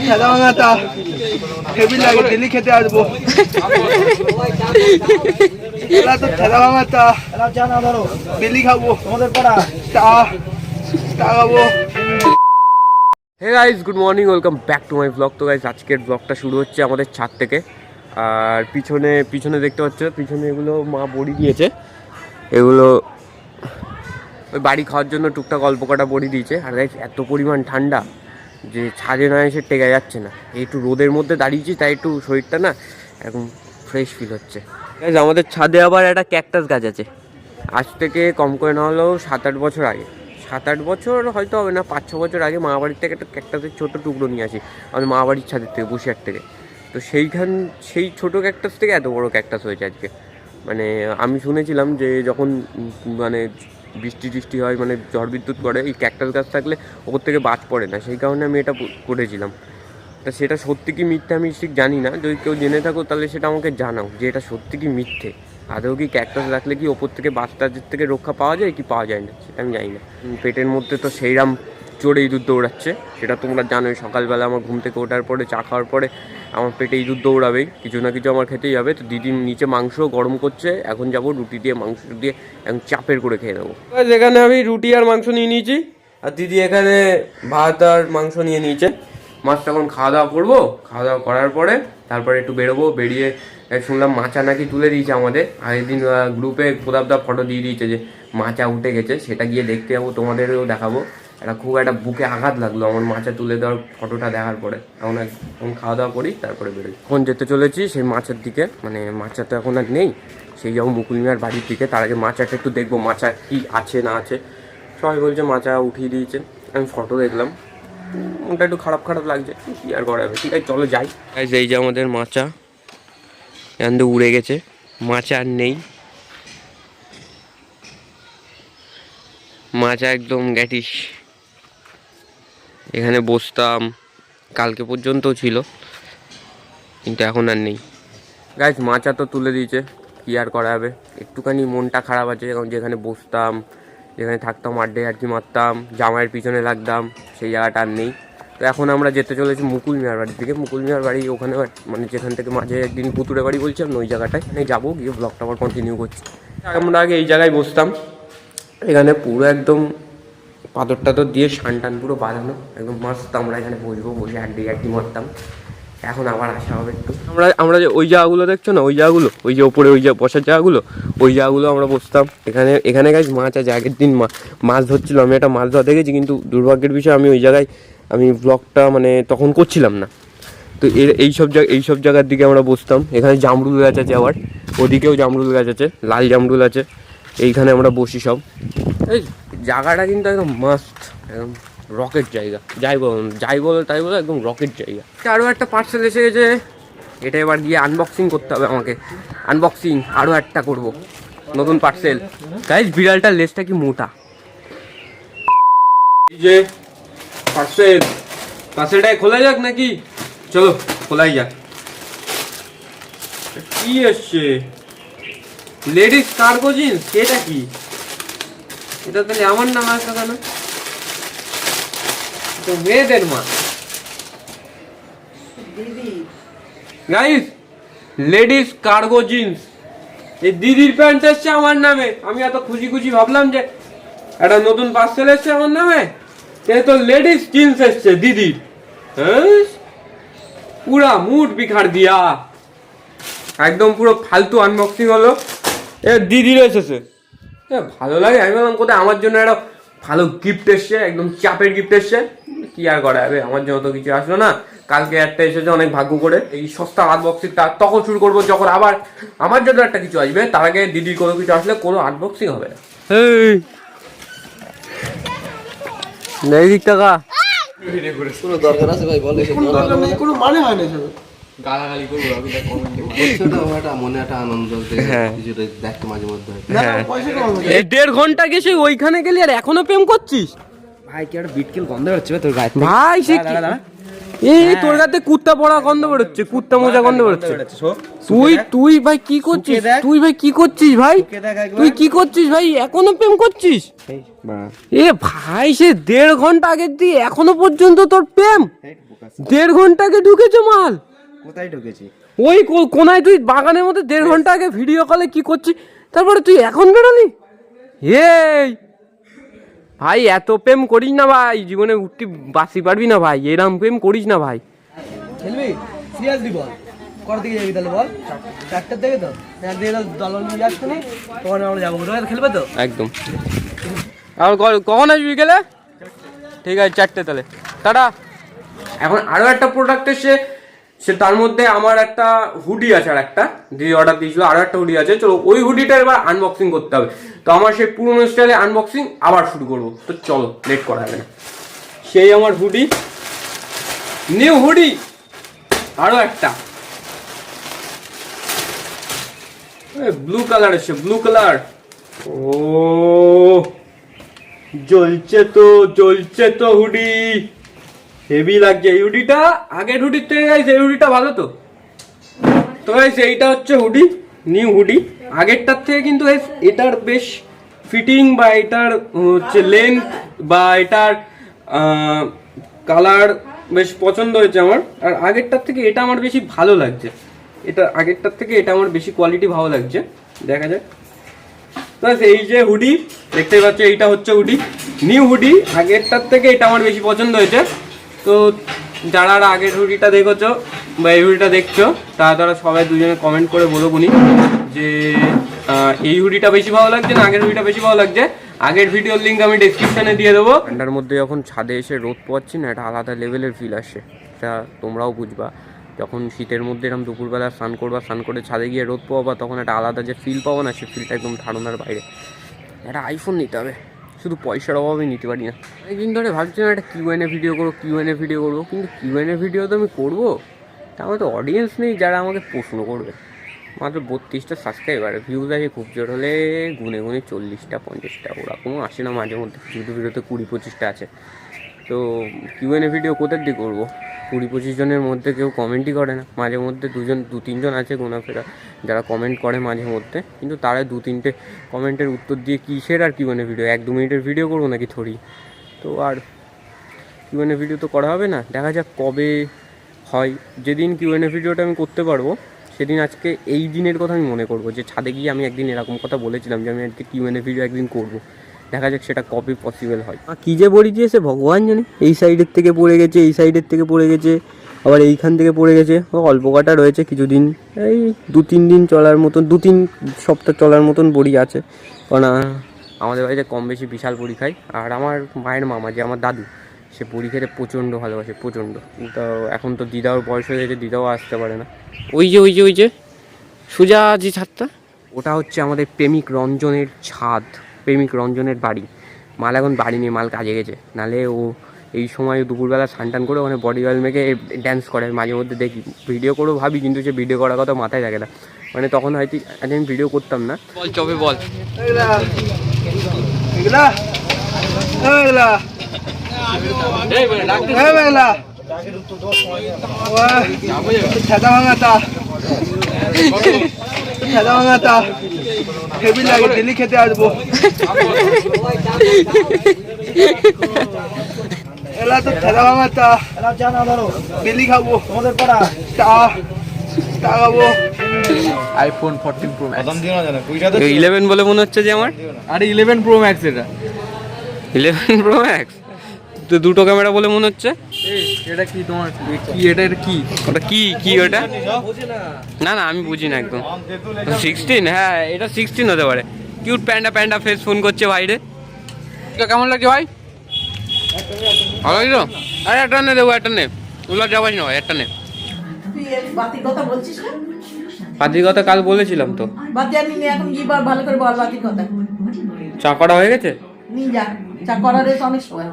খেলা ভাঙাটা হেভি লাগে, ডেলি খেতে আসবো। তো খেলা ভাঙাটা ডেলি খাবো, তোমাদের পড়া চা খাবো। Hey guys, good morning, welcome back to my blog. তো গাইস, আজকের ব্লগটা শুরু হচ্ছে আমাদের ছাদ থেকে। আর পিছনে দেখতে পাচ্ছ, পিছনে এগুলো মা বড়ি দিয়েছে। এগুলো ওই বাড়ি খাওয়ার জন্য টুকটাক অল্প কটা বড়ি দিয়েছে। আর গাইস, এত পরিমাণ ঠান্ডা যে ছাদে না এসে টেকা যাচ্ছে না। একটু রোদের মধ্যে দাঁড়িয়েছি, তাই একটু শরীরটা না একদম ফ্রেশ ফিল হচ্ছে। গাইস, আমাদের ছাদে আবার একটা ক্যাকটাস গাছ আছে। আজ থেকে কম করে না হলেও 7-8 বছর আগে, 7-8 বছর হয়তো হবে না, 5-6 বছর আগে মা বাড়ির থেকে একটা ক্যাকটাসের ছোটো টুকরো নিয়ে আসি আমাদের মা বাড়ির ছাদের থেকে, বসিরহাট থেকে। তো সেই ছোটো ক্যাকটাস থেকে এত বড় ক্যাকটাস হয়েছে আজকে। মানে আমি শুনেছিলাম যে যখন মানে বৃষ্টি টিষ্টি হয়, মানে ঝড় বিদ্যুৎ করে, এই ক্যাকটাস গাছ থাকলে ওপর থেকে বাজ পড়ে না, সেই কারণে আমি এটা করেছিলাম। তা সেটা সত্যি কি মিথ্যে আমি ঠিক জানি না। যদি কেউ জেনে থাকো তাহলে সেটা আমাকে জানাও যে এটা সত্যি কি মিথ্যে। আদৌ কি ক্যাকটাস রাখলে কি ওপর থেকে বাচ্চাদের থেকে রক্ষা পাওয়া যায় কি পাওয়া যায় না সেটা আমি জানি না। পেটের মধ্যে তো সেইরাম চড়ে ইঁদুর দৌড়াচ্ছে, সেটা তোমরা জানোই। সকালবেলা আমার ঘুম থেকে ওঠার পরে চা খাওয়ার পরে আমার পেটে ইঁদুর দৌড়াবেই, কিছু না কিছু আমার খেতেই হবে। তো দিদি নিচে মাংস গরম করছে, এখন যাবো রুটি দিয়ে মাংস দিয়ে এখন চাপের করে খেয়ে নেবো। যেখানে আমি রুটি আর মাংস নিয়ে নিয়েছি, আর দিদি এখানে ভাত আর মাংস নিয়ে নিয়েছে। মাছটা এখন খাওয়া দাওয়া করবো, খাওয়া দাওয়া করার পরে তারপরে একটু বেরোবো। বেরিয়ে শুনলাম মাচা নাকি তুলে দিয়েছে আমাদের। আগের দিন গ্রুপে প্রতাপদা ফটো দিয়ে দিয়েছে যে মাচা উঠে গেছে, সেটা গিয়ে দেখতে যাবো, তোমাদেরও দেখাবো। এটা খুব একটা বুকে আঘাত লাগলো আমার মাচা তুলে দেওয়ার ফটোটা দেখার পরে। এখন খাওয়া দাওয়া করি, তারপরে বেরোই। এখন যেতে চলেছি সেই মাচার দিকে, মানে মাচা তো এখন আর নেই, সেই যাবো মুকুল মিয়ার বাড়ির দিকে। তার আগে মাচাটা একটু দেখবো, মাচা কি আছে না আছে। সবাই বলছে মাচা উঠিয়ে দিয়েছে, আমি ফটো দেখলাম, ওটা একটু খারাপ লাগছে, কি আর করা যাবে। ঠিক আছে, চলো যাই। এই যে আমাদের মাচা এখান থেকে উড়ে গেছে, মাচা আর নেই, মাচা একদম গ্যাটিস। এখানে বসতাম, কালকে পর্যন্ত ছিল, কিন্তু এখন আর নেই। গাইস, মাচা তো তুলে দিয়েছে, কি আর করা যাবে। একটুখানি মনটা খারাপ আছে, কারণ যেখানে বসতাম, যেখানে থাকতাম, আড্ডে আর কি মারতাম, জামাইয়ের পিছনে লাগতাম, সেই জায়গাটা আর নেই। তো এখন আমরা যেতে চলেছি মুকুল মিয়ার বাড়ির দিকে। মুকুল মিয়ার বাড়ি ওখানে, মানে যেখান থেকে মাঝে একদিন পুতুরে বাড়ি বলছিলাম ওই জায়গাটায় যাবো, গিয়ে ব্লগটা আবার কন্টিনিউ করছি। আমরা আগে এই জায়গায় বসতাম, এখানে পুরো একদম পাথর টাদর দিয়ে টান পুরো বাঁধানো, একদম মস্ত। আমরা এখানে বসবো, বসে আড্ডি মারতাম। এখন আবার আসা হবে একটু। আমরা যে ওই জায়গাগুলো দেখছো না, ওই জায়গাগুলো, ওই যে ওপরে ওই যে বসার জায়গাগুলো, ওই জায়গাগুলো আমরা বসতাম। এখানে গাছ মাছ আছে, আগের দিন মাছ ধরছিল, আমি একটা মাছ ধরা দেখেছি, কিন্তু দুর্ভাগ্যের বিষয় আমি ওই জায়গায় আমি ব্লগটা মানে তখন করছিলাম না। তো এইসব জায়গার দিকে আমরা বসতাম। এখানে জামরুল গাছ আছে, আবার ওদিকেও জামরুল গাছ আছে, লাল জামরুল আছে। এইখানে আমরা বসি সব। এই জায়গাটা কিন্তু একদম মাস্ট, একদম রকেট জায়গা। যাই বলো তাই বলো, একদম রকেট জায়গা। আরও একটা পার্সেল এসে গেছে, এটা এবার গিয়ে আনবক্সিং করতে হবে আমাকে। আনবক্সিং আরও একটা করবো, নতুন পার্সেল। গাইস, বিড়ালটার লেজটা কি মোটা। এই যে পার্সেলটাই খোলা যাক নাকি? চলো খোলাই যাক। কি এসছে? Ladies cargo jeans. এটা কি? এটা তাহলে আমার নাম আসছে কেন? তো মেয়েদের মা। গাইস, লেডিস কার্গো জিন্স, এই দিদির প্যান্ট এসছে আমার নামে। আমি এত খুশি ভাবলাম যে একটা নতুন পার্সেল এসছে আমার নামে, এ তো লেডিস জিন্স এসছে দিদির। হ্যাঁ, পুরা মুড বিখার দিয়া, একদম পুরো ফালতু আনবক্সিং হলো। এ দিদির এসেছে, ভালো লাগে। আমি বললাম কোথায় আমার জন্য একটা ভালো গিফট এসছে, একদম চাপের গিফট এসছে। কি আর করা যাবে, আমার জন্য তো কিছু আসলো না। কালকে একটা এসেছে, অনেক ভাগ্য করে। এই সস্তা আনবক্সিংটা তখন শুরু করবো যখন আবার আমার জন্য একটা কিছু আসবে। তার আগে দিদির কোনো কিছু আসলে কোনো আনবক্সিং হবে না। এই দিক টাকা কোনো দরকার আছে ভাই? বলে কোনো মানে হয় না, গালাগালি করবো, মনে একটা আনন্দ দেখতে মাঝে মধ্যে। 1.5 ঘন্টা গেছে ওইখানে গেলি আর এখনো প্রেম করছিস? ভাই কি একটা বিটকেল গন্ধ বেরোচ্ছে তোর গায়ে? ভাই সে এই তোর গাতে কুত্তা পড়া গন্ধ বেরোচ্ছে, কুত্তা মোজা গন্ধ বেরোচ্ছে। তুই ভাই কি করছিস? তুই ভাই কি করছিস ভাই? তুই কি করছিস ভাই? এখনো প্রেম করছিস? এ ভাই, সে 1.5 ঘন্টা আগে দিয়ে এখনো পর্যন্ত তোর প্রেম? 1.5 ঘন্টা আগে ঢুকেছো মাল? কোথায় ঢুকেছি? ওই কোনায় তুই বাগানের মধ্যে 1.5 ঘন্টা আগে ভিডিও কলে কি করছিস, তারপরে তুই এখন বেরোলি? এই ভাই এত প্রেম করিস না ভাই, জীবনে উঠতে বাঁচি পারবি না ভাই, এরম প্রেম করিস না ভাই। খেলবি সিরিয়াসলি বল, কটার দিকে যাবি তাহলে বল? 4টার দিকে তো? একদিকে দল নিয়ে যাচ্ছ না, তখন আমরা যাবো। খেলবে তো একদম। আর কখন আসবি বিকেলে? ঠিক আছে 4টে তাহলে, টাটা। এখন আরও একটা প্রোডাক্ট এসে, সে তার মধ্যে আমার একটা হুডি আছে, আর একটা দিদি অর্ডার দিয়েছিল, আরও একটা হুডি আছে। চলো ওই হুডিটা এবার আনবক্সিং করতে হবে। তো আমার সেই পুরোনো স্টাইলে আনবক্সিং আবার শুরু করবো। তো চলো লেট করা যাবে না। সেই আমার হুডি, নিউ হুডি, আরও একটা ব্লু কালার এসে, ব্লু কালার। ও জ্বলছে তো হুডি, হেভি লাগছে এই হুডিটা। আগের হুডির থেকে গাইস এই হুডিটা ভালো। তো গাইস এইটা হচ্ছে হুডি, নিউ হুডি। আগেরটার থেকে কিন্তু গাইস এটার বেশ ফিটিং বা এটার হচ্ছে লেন্থ বা এটার কালার বেশ পছন্দ হয়েছে আমার। আর আগেরটার থেকে এটা আমার বেশি ভালো লাগছে, এটা আগেরটার থেকে এটা আমার বেশি কোয়ালিটি ভালো লাগছে। দেখা যায়। তো এই যে হুডি দেখতে পাচ্ছ, এইটা হচ্ছে হুডি, নিউ হুডি। আগেরটার থেকে এটা আমার বেশি পছন্দ হয়েছে। তো যারা আগের হুডিটা দেখেছো বা এই হুডিটা দেখছো, তারা সবাই দুজনে কমেন্ট করে বলো গুনি যে এই হুডিটা বেশি ভালো লাগছে না আগের হুডিটা বেশি ভালো লাগছে। আগের ভিডিওর লিঙ্ক আমি ডেসক্রিপশনে দিয়ে দেবো। ঠান্ডার মধ্যে যখন ছাদে এসে রোদ পাচ্ছি না, একটা আলাদা লেভেলের ফিল আসে, এটা তোমরাও বুঝবা। যখন শীতের মধ্যে এরকম দুপুরবেলা স্নান করবা, স্নান করে ছাদে গিয়ে রোদ পাওয়া, তখন একটা আলাদা যে ফিল পাবো না, সে ফিলটা একদম ধারণার বাইরে। একটা আইফোন নিতে হবে, শুধু পয়সার অভাবে নিতে পারি না। অনেকদিন ধরে ভাবছিলাম একটা কিউএনএ ভিডিও করবো, কিন্তু কিউএনএ ভিডিও তো আমি করবো, তা আমার তো অডিয়েন্স নেই যারা আমাকে প্রশ্ন করবে। মাত্র 32টা সাবস্ক্রাইবার, ভিউজ আছে খুব জোর হলে গুনে 40টা 50টা, ওরকমও আসে না। মাঝে মধ্যে কিছু ভিডিওতে 20-25টা আছে। তো কিউএনএ ভিডিও কোথার দিয়ে করবো? 20-25 জনের মধ্যে কেউ কমেন্টই করে না। মাঝে মধ্যে 2-3 জন আছে গোনাফেরা যারা কমেন্ট করে মাঝে মধ্যে, কিন্তু তারা 2-3টে কমেন্টের উত্তর দিয়ে কিসের আর কিউএনএ ভিডিও? 1-2 মিনিটের ভিডিও করবো নাকি থরি? তো আর কিউএনএ ভিডিও তো করা হবে না। দেখা যাক কবে হয়। যেদিন কিউএনএ ভিডিওটা আমি করতে পারবো সেদিন, আজকে এই দিনের কথা আমি মনে করবো যে ছাদে গিয়ে আমি একদিন এরকম কথা বলেছিলাম যে আমি আজকে কিউএনএ ভিডিও একদিন করবো। দেখা যাক সেটা কবে পসিবল হয়। কী যে বড়ি দিয়েছে ভগবান জানে, এই সাইডের থেকে পড়ে গেছে, এই সাইডের থেকে পড়ে গেছে, আবার এইখান থেকে পড়ে গেছে। অল্প কাটা রয়েছে, কিছুদিন এই 2-3 দিন চলার মতন, 2-3 সপ্তাহ চলার মতন বড়ি আছে। কারণ আমাদের বাড়িতে কম বেশি বিশাল বড়ি খাই। আর আমার মায়ের মামা যে আমার দাদু, সে বড়ি খেতে প্রচণ্ড ভালোবাসে, প্রচণ্ড। তো এখন তো দিদাও বয়স হয়ে গেছে, দিদাও আসতে পারে না। ওই যে সোজা যে ছাদটা, ওটা হচ্ছে আমাদের প্রেমিক রঞ্জনের ছাদ, প্রেমিক রঞ্জনের বাড়ি। মাল এখন বাড়ি নিয়ে মাল কাজে গেছে, নাহলে ও এই সময় দুপুরবেলা স্নান করে ওখানে বডি অয়েল মেখে ড্যান্স করে। মাঝে মধ্যে দেখি, ভিডিও করেও ভাবি, কিন্তু সে ভিডিও করার কথা মাথায় থাকে না। মানে তখন হয়তো আজ আমি ভিডিও করতাম না। বল চবে বল হেভি লাগে, দিল্লি খেতে আসবো। এলা তো ঠেলা ভাঙাতা, দিল্লি খাবো, আমাদের পাড়া টা খাবো। আইফোন 14 প্রো ম্যাক্স 11 বলে মনে হচ্ছে যে আমার। আরে 11 প্রো ম্যাক্স, এটা 11 প্রো ম্যাক্স তো 2টো ক্যামেরা বলে মনে হচ্ছে। এটা কি তোমার কি? এটা কি ওটা কি ওটা? না আমি বুঝি না একদম। 16? হ্যাঁ এটা 16 হতে পারে। কিউট প্যান্ডা ফেস ফোন করছে বাইরে। কেমন লাগছে ভাই? ভালো লাগলো? আরে একটা নে দেবো, একটা নে, ওগুলো যাবাস না ভাই, একটা নে। বাতির কথা বলছিস না? বাতির কথা কাল বলেছিলাম তো। বাতি আর নিয়ে এখন কি ভালো করে বল বাতির কথা। চা করা হয়ে গেছে? নিয়ে যা, চা করার রেস অনেক সময়।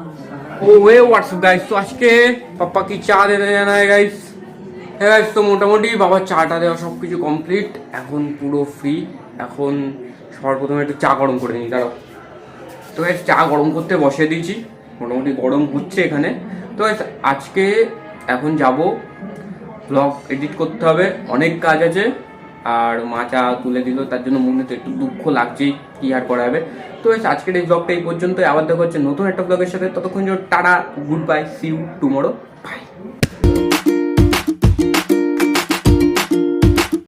ও ওয়ে হোয়াটসঅ্যাপ গাইস, তো আজকে পাপ্পা কি চা দেনে জানা হয় গাইস। হ্যাঁ গাইস, তো মোটামুটি বাবার চাটা দেওয়া সব কিছু কমপ্লিট, এখন পুরো ফ্রি। এখন সবার প্রথমে একটু চা গরম করে নিই, দাঁড়াও। তো গাইস চা গরম করতে বসিয়ে দিয়েছি, মোটামুটি গরম হচ্ছে এখানে। তো গাইস আজকে এখন যাব, ব্লগ এডিট করতে হবে, অনেক কাজ আছে। আর মা চা তুলে দিল, তার জন্য মনে তো একটু দুঃখ লাগছেই, কি আর করা যাবে। তো আজকের এই ব্লগটা এই পর্যন্ত, আবার দেখা হচ্ছে নতুন একটা ব্লগের সাথে। ততক্ষণ জন্য tata, good bye, see you tomorrow, by.